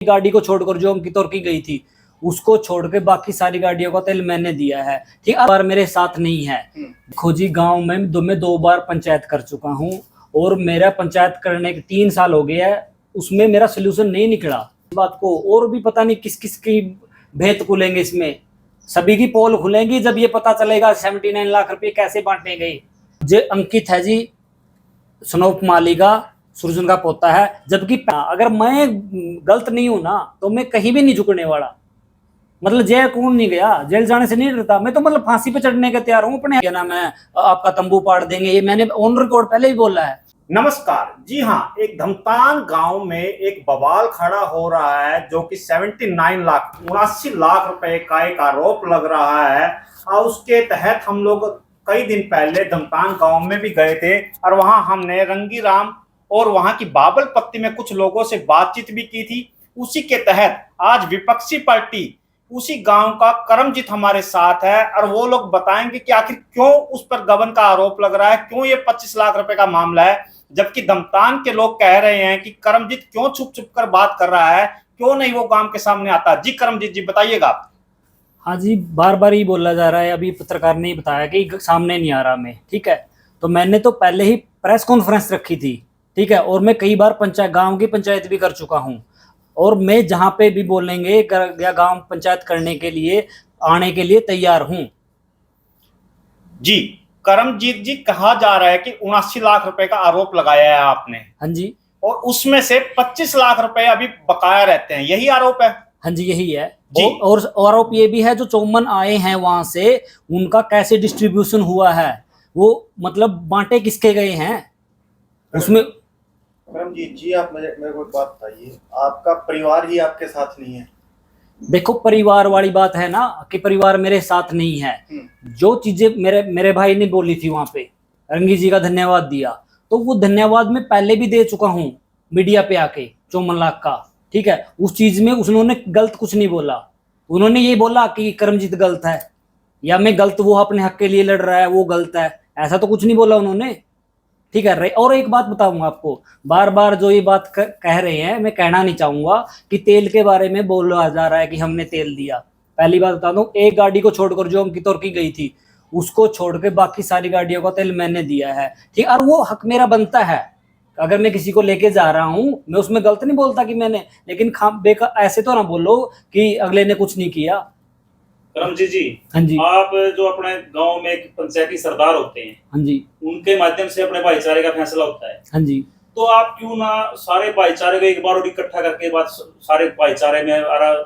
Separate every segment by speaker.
Speaker 1: गाड़ी को छोड़कर जो अंकित और की गई थी उसको छोड़ के बाकी सारी गाड़ियों का तेल मैंने दिया है। ठीक है, बार मेरे साथ नहीं है। देखो जी, गांव में मैं 2 बार पंचायत कर चुका हूँ और मेरा पंचायत करने के 3 साल हो गया है, उसमें मेरा सोल्यूशन नहीं निकला। बात को और भी पता नहीं किस किस की भेद खुलेंगे, इसमें सभी की पोल खुलेंगी जब ये पता चलेगा 79 लाख रुपए कैसे बांटे गए। जो अंकित है जी, स्नोप माली का, सुरजन का पोता है, जबकि अगर मैं गलत नहीं हूं ना तो मैं कहीं भी नहीं झुकने वाला। मतलब जेल कौन नहीं गया, जेल जाने से नहीं डरता मैं तो, मतलब फांसी पे चढ़ने के तैयार हूँ अपने। क्या नाम है, आपका तंबू पाड़ देंगे, ये मैंने ऑन रिकॉर्ड पहले ही बोला है।
Speaker 2: नमस्कार जी हाँ, एक धमतान गांव में एक बवाल खड़ा हो रहा है जो कि 79 लाख रुपए का एक आरोप लग रहा है। और उसके तहत हम लोग कई दिन पहले धमतान गांव में भी गए थे और वहां हमने रंगीराम और वहां की बाबल पत्ती में कुछ लोगों से बातचीत भी की थी। उसी के तहत आज विपक्षी पार्टी उसी गांव का करमजीत हमारे साथ है और वो लोग बताएंगे कि आखिर क्यों उस पर गबन का आरोप लग रहा है, क्यों ये 25 लाख रुपए का मामला है, जबकि धमतान के लोग कह रहे हैं कि करमजीत क्यों छुप छुप कर बात कर रहा है, क्यों नहीं वो गांव के सामने आता। जी करमजीत जी, बताइएगा।
Speaker 1: हाँ जी, बार बार ही बोला जा रहा है, अभी पत्रकार ने बताया कि सामने नहीं आ रहा मैं। ठीक है, तो मैंने तो पहले ही प्रेस कॉन्फ्रेंस रखी थी। ठीक है, और मैं कई बार पंचायत, गांव की पंचायत भी कर चुका हूँ और मैं जहां पे भी बोलेंगे या गांव पंचायत करने के लिए आने के लिए तैयार हूँ।
Speaker 2: जी करमजीत जी, कहा जा रहा है कि 79 लाख रुपए का आरोप लगाया है आपने।
Speaker 1: हाँ जी,
Speaker 2: और उसमें से 25 लाख रुपए अभी बकाया रहते हैं, यही आरोप है?
Speaker 1: हाँ जी, यही है
Speaker 2: जी।
Speaker 1: और आरोप ये भी है जो चौमन आए हैं वहां से, उनका कैसे डिस्ट्रीब्यूशन हुआ है, वो मतलब बांटे किसके गए हैं उसमें।
Speaker 3: करमजीत जी, आप मेरे को एक बात बताइए, आपका परिवार ही आपके साथ नहीं है?
Speaker 1: देखो, परिवार वाली बात है ना कि परिवार मेरे साथ नहीं है। जो चीजें मेरे भाई ने बोली थी वहां पे, रंगी जी का धन्यवाद दिया, तो वो धन्यवाद मैं पहले भी दे चुका हूँ मीडिया पे आके, 54 लाख का। ठीक है, उस चीज में उन्होंने गलत कुछ नहीं बोला। उन्होंने ये बोला कि करमजीत गलत है या मैं गलत, वो अपने हक के लिए लड़ रहा है वो गलत है, ऐसा तो कुछ नहीं बोला उन्होंने। ठीक है, और एक बात बताऊंगा आपको, बार बार जो ये बात कह रहे हैं, मैं कहना नहीं चाहूंगा कि तेल के बारे में बोला जा रहा है कि हमने तेल दिया। पहली बात बता दूं, एक गाड़ी को छोड़कर जो अंकित और की गई थी उसको छोड़ के बाकी सारी गाड़ियों का तेल मैंने दिया है। ठीक, और वो हक मेरा बनता है। अगर मैं किसी को लेके जा रहा हूं, मैं उसमें गलत नहीं बोलता कि मैंने, लेकिन ऐसे तो ना बोलो कि अगले ने कुछ नहीं किया।
Speaker 4: करमजीत जी,
Speaker 1: हाँ जी,
Speaker 4: आप जो अपने गांव में एक पंचायती सरदार होते हैं,
Speaker 1: हाँ जी,
Speaker 4: उनके माध्यम से अपने भाईचारे का फैसला होता है,
Speaker 1: हाँ जी,
Speaker 4: तो आप क्यों ना सारे भाईचारे को एक बार और इकट्ठा करके बात सारे भाईचारे में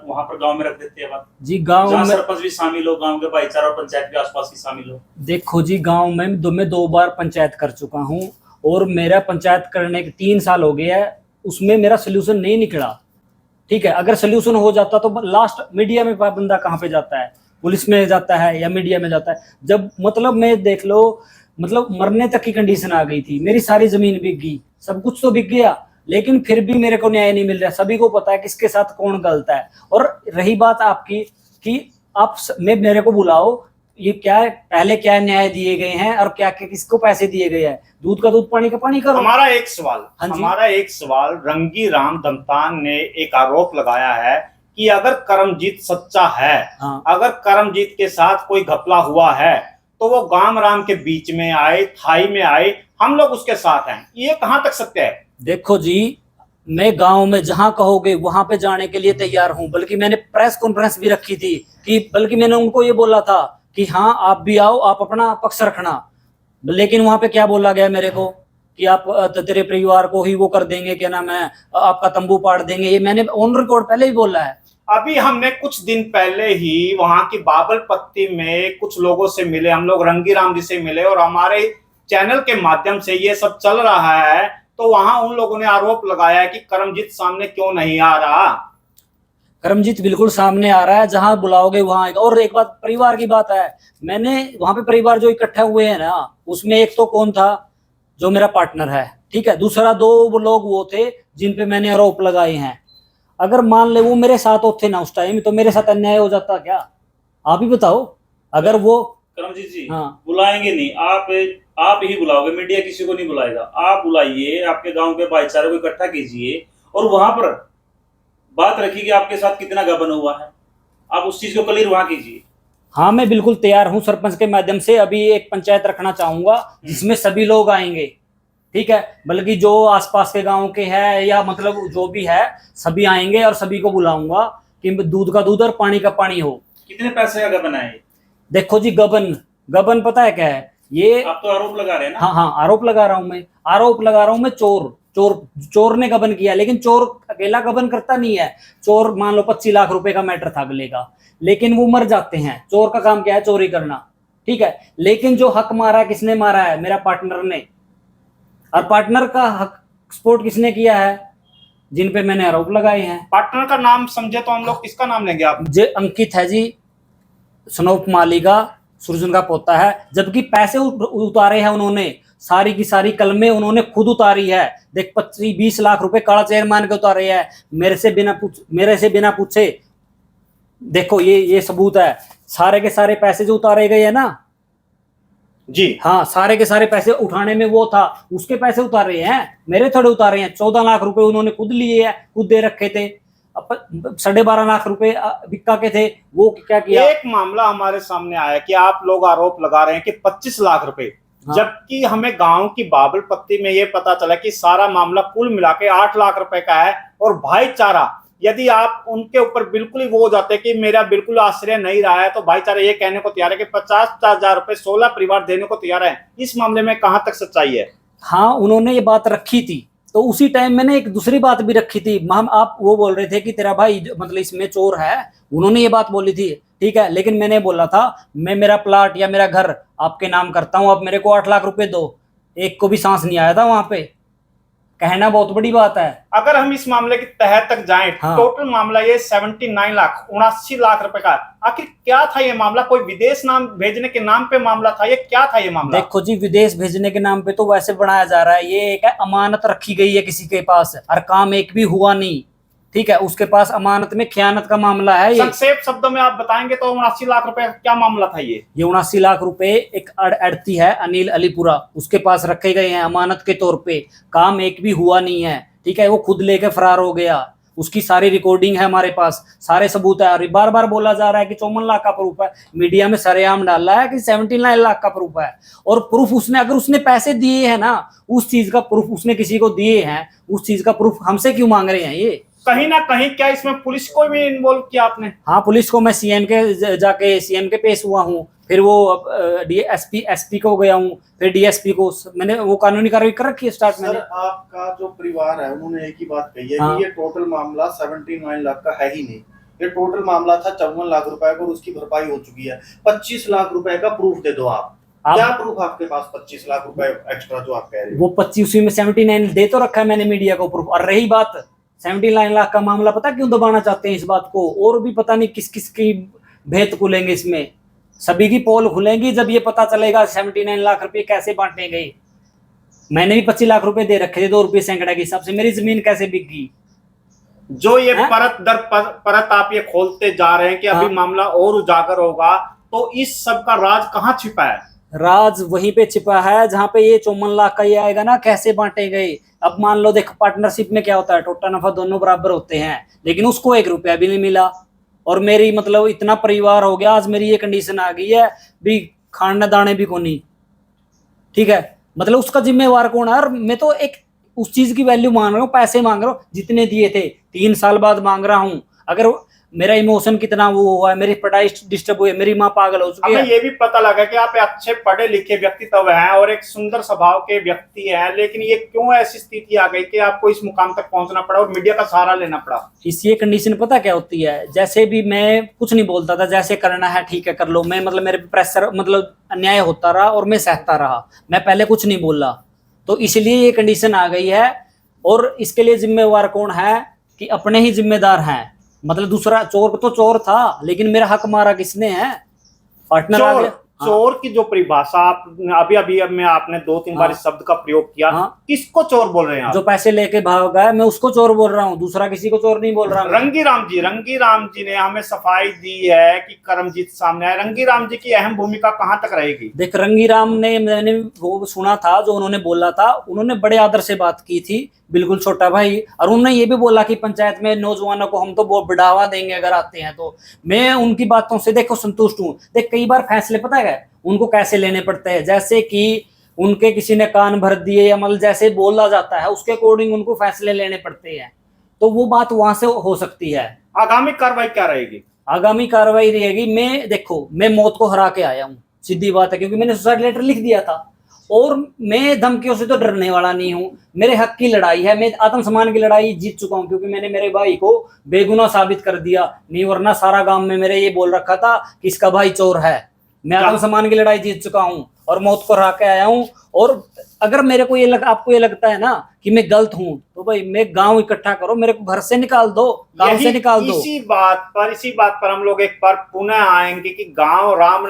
Speaker 4: वहां पर गांव में रख देते हैं बात,
Speaker 1: जी गांव
Speaker 4: जहां
Speaker 1: में
Speaker 4: सरपंच भी शामिल हो, गांव के भाईचारा और पंचायत के आसपास की शामिल हो।
Speaker 1: देखो जी, गांव में मैं 2 बार पंचायत कर चुका हूँ और मेरा पंचायत करने के 3 साल हो गया है, उसमें मेरा सोल्यूशन नहीं निकला। ठीक है, अगर सोल्यूशन हो जाता तो लास्ट मीडिया में बंदा कहाँ पे जाता है, पुलिस में जाता है या मीडिया में जाता है। जब मतलब मैं देख लो, मतलब मरने तक की कंडीशन आ गई थी, मेरी सारी जमीन बिक गई, सब कुछ तो बिक गया, लेकिन फिर भी मेरे को न्याय नहीं मिल रहा। सभी को पता है किसके साथ कौन गलत है। और रही बात आपकी कि आप मेरे को बुलाओ, ये क्या है, पहले क्या न्याय दिए गए हैं और क्या किसको पैसे दिए गए हैं, दूध का दूध पानी का पानी करो।
Speaker 2: हमारा एक सवाल रंगीराम धमतान ने एक आरोप लगाया है कि अगर करमजीत सच्चा है,
Speaker 1: हाँ,
Speaker 2: अगर करमजीत के साथ कोई घपला हुआ है तो वो गांव राम के बीच में आए, थाई में आए, हम लोग उसके साथ हैं। ये कहां तक सत्य है?
Speaker 1: देखो जी, मैं गांव में जहां कहोगे वहां पे जाने के लिए तैयार हूं, बल्कि मैंने प्रेस कॉन्फ्रेंस भी रखी थी कि बल्कि मैंने उनको ये बोला था कि हाँ आप भी आओ, आप अपना पक्ष रखना। लेकिन वहां पे क्या बोला गया मेरे को कि आप तेरे परिवार को ही वो कर देंगे, क्या नाम है, आपका तंबू पाड़ देंगे। ये मैंने ऑन रिकॉर्ड पहले ही बोला है।
Speaker 2: अभी हमने कुछ दिन पहले ही वहां की बाबल पत्ती में कुछ लोगों से मिले, हम लोग रंगीराम जी से मिले और हमारे चैनल के माध्यम से ये सब चल रहा है, तो वहां उन लोगों ने आरोप लगाया है कि करमजीत सामने क्यों नहीं आ रहा।
Speaker 1: करमजीत बिल्कुल सामने आ रहा है, जहां बुलाओगे वहां आएगा। और एक बात, परिवार की बात है, मैंने वहां पे परिवार जो इकट्ठा हुए हैं ना, उसमें एक तो कौन था, जो मेरा पार्टनर है। ठीक है, दूसरा 2 लोग वो थे जिन पे मैंने आरोप लगाए हैं। अगर मान ले वो मेरे साथ होते ना उस टाइम, तो मेरे साथ अन्याय हो जाता क्या, आप ही बताओ। अगर वो
Speaker 4: करमजीत जी,
Speaker 1: हाँ,
Speaker 4: बुलाएंगे नहीं, आप ही बुलाओगे, मीडिया किसी को नहीं बुलाएगा। आप बुलाइए, आपके गांव के भाईचारे को इकट्ठा कीजिए और वहां पर बात रखी कि आपके साथ कितना गबन हुआ है, आप उस चीज को क्लियर वहां कीजिए।
Speaker 1: हाँ, मैं बिल्कुल तैयार हूँ सरपंच के माध्यम से। अभी एक पंचायत रखना चाहूंगा जिसमें सभी लोग आएंगे, ठीक है, बल्कि जो आसपास के गांव के हैं या मतलब जो भी है सभी आएंगे और सभी को बुलाऊंगा कि दूध का दूध और पानी का पानी हो।
Speaker 4: कितने पैसे का गबन है ये?
Speaker 1: देखो जी, गबन गबन पता है क्या है ये?
Speaker 4: आप तो आरोप लगा रहे हैं ना।
Speaker 1: हाँ हाँ, आरोप लगा रहा हूँ मैं। चोर ने गबन किया, लेकिन चोर अकेला गबन करता नहीं है। चोर मान लो 25 लाख रुपए का मैटर था अगले का, लेकिन वो मर जाते हैं। चोर का काम क्या है? चोरी करना, ठीक है। लेकिन जो हक मारा है, किसने मारा है? मेरा पार्टनर ने। और पार्टनर का हक सपोर्ट किसने किया है? जिन पे मैंने आरोप लगाए हैं।
Speaker 2: पार्टनर का नाम समझे तो हम लोग किसका नाम लेंगे आप?
Speaker 1: जो अंकित है जी, स्नोप माली का, सुरजन का पोता है। जबकि पैसे उतारे हैं उन्होंने, सारी की सारी कलमें उन्होंने खुद उतारी है। देख, 25-20 लाख रुपए काला चेयरमैन के उतारे हैं मेरे से बिना पूछे। देखो ये सबूत है। सारे के सारे पैसे जो उतारे गए हैं ना
Speaker 2: जी,
Speaker 1: हाँ, सारे के सारे पैसे उठाने में वो था, उसके पैसे उतारे हैं, मेरे थोड़े उतारे हैं। 14 लाख रुपए उन्होंने खुद लिए हैं, खुद दे रखे थे। 12.5 लाख रुपए बिक्का के थे, वो क्या किया?
Speaker 2: एक मामला हमारे सामने आया कि आप लोग आरोप लगा रहे हैं कि 25 लाख रुपए,
Speaker 1: हाँ।
Speaker 2: जबकि हमें गांव की बाबल पत्ती में ये पता चला कि सारा मामला कुल मिला के 8 लाख रुपए का है। और भाईचारा, यदि आप उनके ऊपर बिल्कुल ही वो हो जाते कि मेरा बिल्कुल आश्रय नहीं रहा है, तो भाईचारा ये कहने को तैयार है कि 50,000 रुपए 16 परिवार देने को तैयार है। इस मामले में कहां तक सच्चाई है?
Speaker 1: हाँ, उन्होंने ये बात रखी थी। तो उसी टाइम मैंने एक दूसरी बात भी रखी थी। हम आप वो बोल रहे थे कि तेरा भाई मतलब इसमें चोर है, उन्होंने ये बात बोली थी, ठीक है। लेकिन मैंने बोला था मैं मेरा प्लाट या मेरा घर आपके नाम करता हूँ, आप मेरे को 8 लाख रुपए दो। एक को भी सांस नहीं आया था वहां पे। कहना बहुत बड़ी बात है।
Speaker 2: अगर हम इस मामले की तह तक जाएं,
Speaker 1: हाँ।
Speaker 2: टोटल मामला ये 79 लाख रुपए का। आखिर क्या था ये मामला? कोई विदेश नाम भेजने के नाम पे मामला था? ये क्या था ये मामला?
Speaker 1: देखो जी, विदेश भेजने के नाम पे तो वैसे बनाया जा रहा है। ये एक अमानत रखी गई है किसी के पास और काम एक भी हुआ नहीं, ठीक है। उसके पास अमानत में खयानत का मामला है। ये
Speaker 2: संक्षेप शब्दों में आप बताएंगे तो 79 लाख रुपए का क्या मामला था ये?
Speaker 1: 79 लाख रुपए एक अड़ती है अनिल अलीपुरा, उसके पास रखे गए हैं अमानत के तौर पे। काम एक भी हुआ नहीं है, ठीक है। वो खुद लेके फरार हो गया। उसकी सारी रिकॉर्डिंग है हमारे पास, सारे सबूत है। और बार बार बोला जा रहा है कि 54 लाख का प्रूफ है। मीडिया में सरेआम डाला है कि 79 लाख का प्रूफ है। और प्रूफ उसने, अगर उसने पैसे दिए हैं ना, उस चीज का प्रूफ उसने किसी को दिए हैं, उस चीज का प्रूफ हमसे क्यों मांग रहे हैं ये?
Speaker 2: कहीं ना कहीं क्या इसमें पुलिस को भी इन्वॉल्व किया आपने?
Speaker 1: हाँ, पुलिस को मैं सीएम के पेश हुआ हूँ, फिर वो एसपी को गया हूँ, फिर डीएसपी को। मैंने वो कानूनी कार्रवाई कर रखी है स्टार्ट में।
Speaker 3: सर, आपका जो परिवार है उन्होंने एक ही बात कही है
Speaker 1: हाँ।
Speaker 3: कि ये टोटल मामला 79 लाख का है ही नहीं। ये टोटल मामला था 54 लाख रुपए का और उसकी भरपाई हो चुकी है। 25 लाख रुपए का प्रूफ दे दो आप। क्या प्रूफ आपके पास 25 लाख रुपए एक्स्ट्रा जो आप कह रहे हो?
Speaker 1: वो 25 में 79 दे तो रखा है मैंने मीडिया को प्रूफ। और रही बात 79 लाख का मामला, पता क्यों दबाना चाहते हैं इस बात को? और भी पता नहीं किस किस की भेद खुलेंगे इसमें। सभी की पोल खुलेंगी जब ये पता चलेगा 79 लाख रुपए कैसे बांटे गए। मैंने भी 25 लाख रुपए दे रखे थे 2 रुपये सैकड़ा के हिसाब से। मेरी जमीन कैसे बिक गई?
Speaker 2: जो ये परत दर परत आप ये खोलते जा रहे हैं कि अभी मामला और उजागर होगा, तो इस सब का राज कहाँ छिपा है?
Speaker 1: राज वहीं पे छिपा है जहां पे ये 54 लाख का ये आएगा ना, कैसे बांटे गए। अब मान लो, देखो पार्टनरशिप में क्या होता है, टोटा नफा दोनों बराबर होते हैं, लेकिन उसको 1 रुपया भी नहीं मिला। और मेरी मतलब इतना परिवार हो गया, आज मेरी ये कंडीशन आ गई है भी खाने दाने भी को नहीं, ठीक है। मतलब उसका जिम्मेवार कौन है? और मैं तो एक उस चीज की वैल्यू मांग रहा हूँ, पैसे मांग रहा हूँ जितने दिए थे। 3 साल बाद मांग रहा हूँ। अगर मेरा इमोशन कितना वो हुआ है, मेरी पढ़ाई डिस्टर्ब हुई है, मेरी माँ पागल हो चुकी है।
Speaker 2: हमें ये भी पता लगा कि आप अच्छे पढ़े लिखे व्यक्तित्व हैं और एक सुंदर स्वभाव के व्यक्ति हैं, लेकिन ये क्यों ऐसी स्थिति आ गई कि आपको इस मुकाम तक पहुंचना पड़ा और मीडिया का सहारा लेना पड़ा?
Speaker 1: इस ये कंडीशन पता क्या होती है? जैसे भी मैं कुछ नहीं बोलता था, जैसे करना है ठीक है कर लो। मैं मतलब मेरे पे प्रेशर मतलब अन्याय होता रहा और मैं सहता रहा। मैं पहले कुछ नहीं बोला, तो इसलिए ये कंडीशन आ गई है। और इसके लिए जिम्मेवार कौन है? कि अपने ही जिम्मेदार हैं। मतलब दूसरा चोर तो चोर था, लेकिन मेरा हक मारा किसने है? पार्टनर आ गया।
Speaker 2: चोर की जो परिभाषा आप अभी अब मैं आपने 2-3 बार
Speaker 1: हाँ।
Speaker 2: इस शब्द का प्रयोग किया,
Speaker 1: हाँ।
Speaker 2: किसको चोर बोल रहे हैं आप?
Speaker 1: जो पैसे लेके भाग गया मैं उसको चोर बोल रहा हूँ, दूसरा किसी को चोर नहीं बोल रहा मैं।
Speaker 2: रंगी राम जी ने हमें सफाई दी है कि करमजीत सामने आए। रंगी राम जी की अहम भूमिका कहां तक रहेगी?
Speaker 1: देख रंगी राम ने, मैंने वो सुना था जो उन्होंने बोला था, उन्होंने बड़े आदर से बात की थी, बिल्कुल छोटा भाई। और उन्होंने ये भी बोला कि पंचायत में नौजवानों को हम तो बहुत बढ़ावा देंगे अगर आते हैं तो। मैं उनकी बातों से देखो संतुष्ट हूँ। देख कई बार फैसले पता है उनको कैसे लेने पड़ते हैं, जैसे कि उनके किसी ने कान भर दिए या मतलब जैसे बोला जाता है उसके अकॉर्डिंग उनको फैसले लेने पड़ते हैं, तो वो बात वहां से हो सकती है।
Speaker 2: आगामी कार्रवाई क्या रहेगी?
Speaker 1: आगामी कार्रवाई रहेगी, मैं देखो मैं मौत को हरा के आया हूँ, सीधी बात है, क्योंकि मैंने सुसाइड लेटर लिख दिया था और मैं धमकियों से तो डरने वाला नहीं हूँ। मेरे हक की लड़ाई है, मैं आत्मसम्मान की लड़ाई जीत चुका हूँ, क्योंकि मैंने मेरे भाई को बेगुनाह साबित कर दिया। नहीं वरना सारा गांव में मेरे ये बोल रखा था कि इसका भाई चोर है। मैं आत्मसम्मान की लड़ाई जीत चुका हूँ और मौत को हरा के आया हूँ। और अगर मेरे को आपको ये लगता है ना कि मैं गलत हूँ, तो भाई मैं गांव इकट्ठा करो, मेरे को घर से निकाल दो, गांव से निकाल दो।
Speaker 2: इसी बात पर हम लोग एक बार पुनः आएंगे कि गांव राम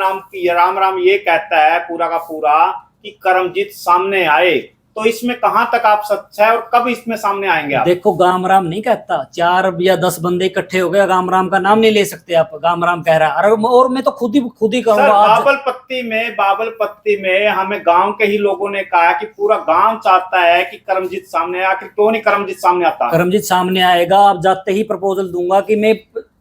Speaker 2: राम ये कहता है पूरा का पूरा कि करमजीत सामने आए, तो इसमें कहां तक आप सच है और कब इसमें सामने आएंगे आप?
Speaker 1: देखो गाम राम नहीं कहता, 4 या 10 बंदे इकट्ठे हो गए, गाम राम का नाम नहीं ले सकते आप, गाम राम कह रहा है। और मैं तो खुद ही कहूंगा।
Speaker 2: बाबलपत्ती में हमें गांव के ही लोगों ने कहा कि पूरा गांव चाहता है कि करमजीत सामने आए। आखिर क्यों नहीं करमजीत सामने आता?
Speaker 1: करमजीत सामने आएगा। अब जाते ही प्रपोजल दूंगा कि मैं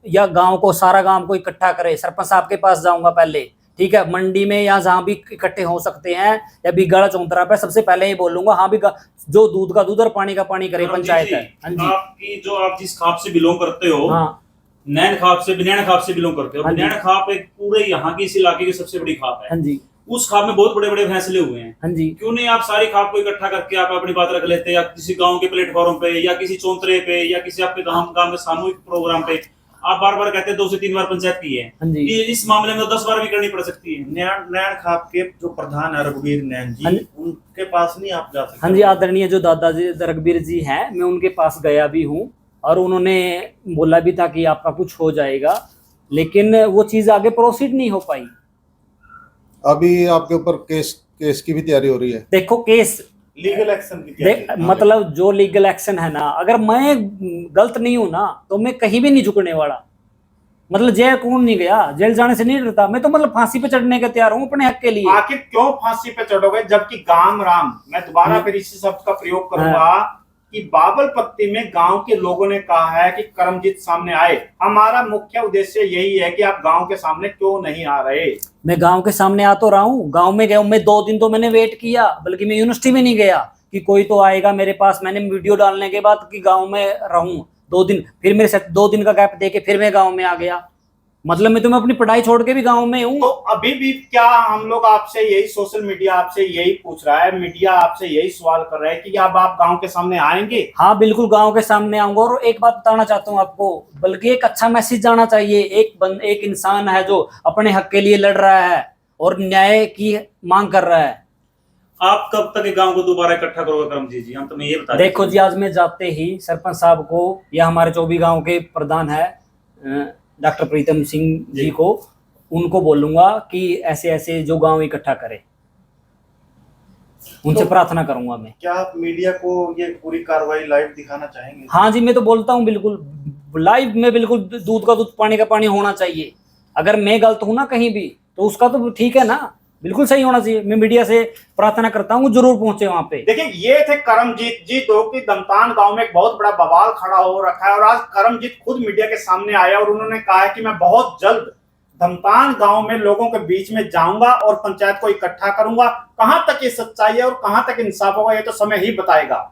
Speaker 1: या गांव को, सारा गांव को इकट्ठा करे, सरपंच साहब के पास जाऊंगा पहले, ठीक है, मंडी में या जहां भी इकट्ठे हो सकते हैं, या बिगाड़ा चौंतरा पे सबसे पहले ही बोलूंगा हाँ भी जो दूध का दूध और पानी का पानी करे पंचायत है। हाँ जी,
Speaker 4: आपकी जो आप जिस खाप से बिलोंग करते हो,
Speaker 1: हाँ
Speaker 4: नैन खाप से बिलोंग करते हो।
Speaker 1: हाँ जी।
Speaker 4: नैन खाप एक पूरे यहाँ की इस इलाके की सबसे बड़ी खाप है।
Speaker 1: हाँ जी,
Speaker 4: उस खाप में बहुत बड़े बड़े फैसले हुए हैं।
Speaker 1: हाँ जी।
Speaker 4: क्यों नहीं आप सारी खाप को इकट्ठा करके आप अपनी बात रख लेते, या किसी गांव के प्लेटफॉर्म पे, या किसी चौंतरे पे, या किसी आपके गांव में सामूहिक प्रोग्राम पे। आप बार बार कहते हैं 2 से 3 बार पंचायत की है,
Speaker 1: हाँ जी।
Speaker 4: इस मामले में 10 बार भी करनी पड़ सकती है।
Speaker 3: नैन खाप के जो प्रधान है रघुवीर नैन
Speaker 1: हाँ
Speaker 3: जी,
Speaker 1: जी।
Speaker 3: उनके पास नहीं आप जा सकते?
Speaker 1: हाँ जी, आदरणीय जो दादाजी रघुवीर जी हैं, मैं उनके पास गया भी हूँ और उन्होंने बोला भी था कि आपका कुछ हो जाएगा, लेकिन वो चीज आगे प्रोसीड नहीं हो पाई।
Speaker 5: अभी आपके ऊपर केस की भी तैयारी हो रही है?
Speaker 1: देखो केस
Speaker 3: लीगल एक्शन की क्या
Speaker 1: मतलब जो लीगल एक्शन है ना, अगर मैं गलत नहीं हूं ना तो मैं कहीं भी नहीं झुकने वाला। मतलब जेल कौन नहीं गया, जेल जाने से नहीं डरता मैं तो, मतलब फांसी पे चढ़ने के तैयार हूँ अपने हक के लिए।
Speaker 2: आखिर क्यों फांसी पे चढ़ोगे जबकि गांव राम, मैं दोबारा फिर इसी शब्द का प्रयोग करूंगा कि बाबलपत्ती में गांव के लोगों ने कहा है कि करमजीत सामने आए। हमारा मुख्य उद्देश्य यही है कि आप गांव के सामने क्यों नहीं आ रहे?
Speaker 1: मैं गांव के सामने आ तो रहा हूँ, गांव में गया हूँ मैं 2 दिन तो मैंने वेट किया, बल्कि मैं यूनिवर्सिटी में नहीं गया कि कोई तो आएगा मेरे पास। मैंने वीडियो डालने के बाद कि गांव में रहूं 2 दिन, फिर मेरे साथ 2 दिन का गैप देके फिर मैं गांव में आ गया। मतलब मैं तुम्हें अपनी पढ़ाई छोड़ के भी गांव में हूँ।
Speaker 2: तो अभी भी क्या हम लोग आपसे यही, सोशल मीडिया आपसे यही पूछ रहा है, मीडिया आपसे यही सवाल कर रहा है कि अब आप गांव के सामने आएंगे?
Speaker 1: हाँ बिल्कुल गांव के सामने आऊंगा। और एक बात बताना चाहता हूँ आपको, बल्कि एक अच्छा मैसेज जाना चाहिए। एक इंसान है जो अपने हक के लिए लड़ रहा है और न्याय की मांग कर रहा है।
Speaker 4: आप कब तक गांव को दोबारा इकट्ठा करोगे करमजीत जी? हम तुम्हें ये बता
Speaker 1: देखो जी, आज मैं जाते ही सरपंच साहब को या हमारे 24 गांव के प्रधान है डॉक्टर प्रीतम सिंह जी को, उनको बोलूंगा कि ऐसे ऐसे जो गांव इकट्ठा करे, उनसे प्रार्थना करूंगा मैं।
Speaker 3: क्या आप मीडिया को ये पूरी कार्रवाई लाइव दिखाना चाहेंगे?
Speaker 1: हाँ जी, मैं तो बोलता हूँ बिल्कुल लाइव में, बिल्कुल दूध का दूध पानी का पानी होना चाहिए। अगर मैं गलत हूं ना कहीं भी तो उसका तो ठीक है ना, बिल्कुल सही होना चाहिए। मैं मीडिया से प्रार्थना करता हूँ जरूर पहुंचे वहां पे।
Speaker 2: देखिए ये थे करमजीत जी, जो कि दमतान गांव में एक बहुत बड़ा बवाल खड़ा हो रखा है और आज करमजीत खुद मीडिया के सामने आया और उन्होंने कहा है कि मैं बहुत जल्द दमतान गांव में लोगों के बीच में जाऊंगा और पंचायत को इकट्ठा करूंगा। कहां तक ये सच्चाई है और कहां तक इंसाफ होगा ये तो समय ही बताएगा।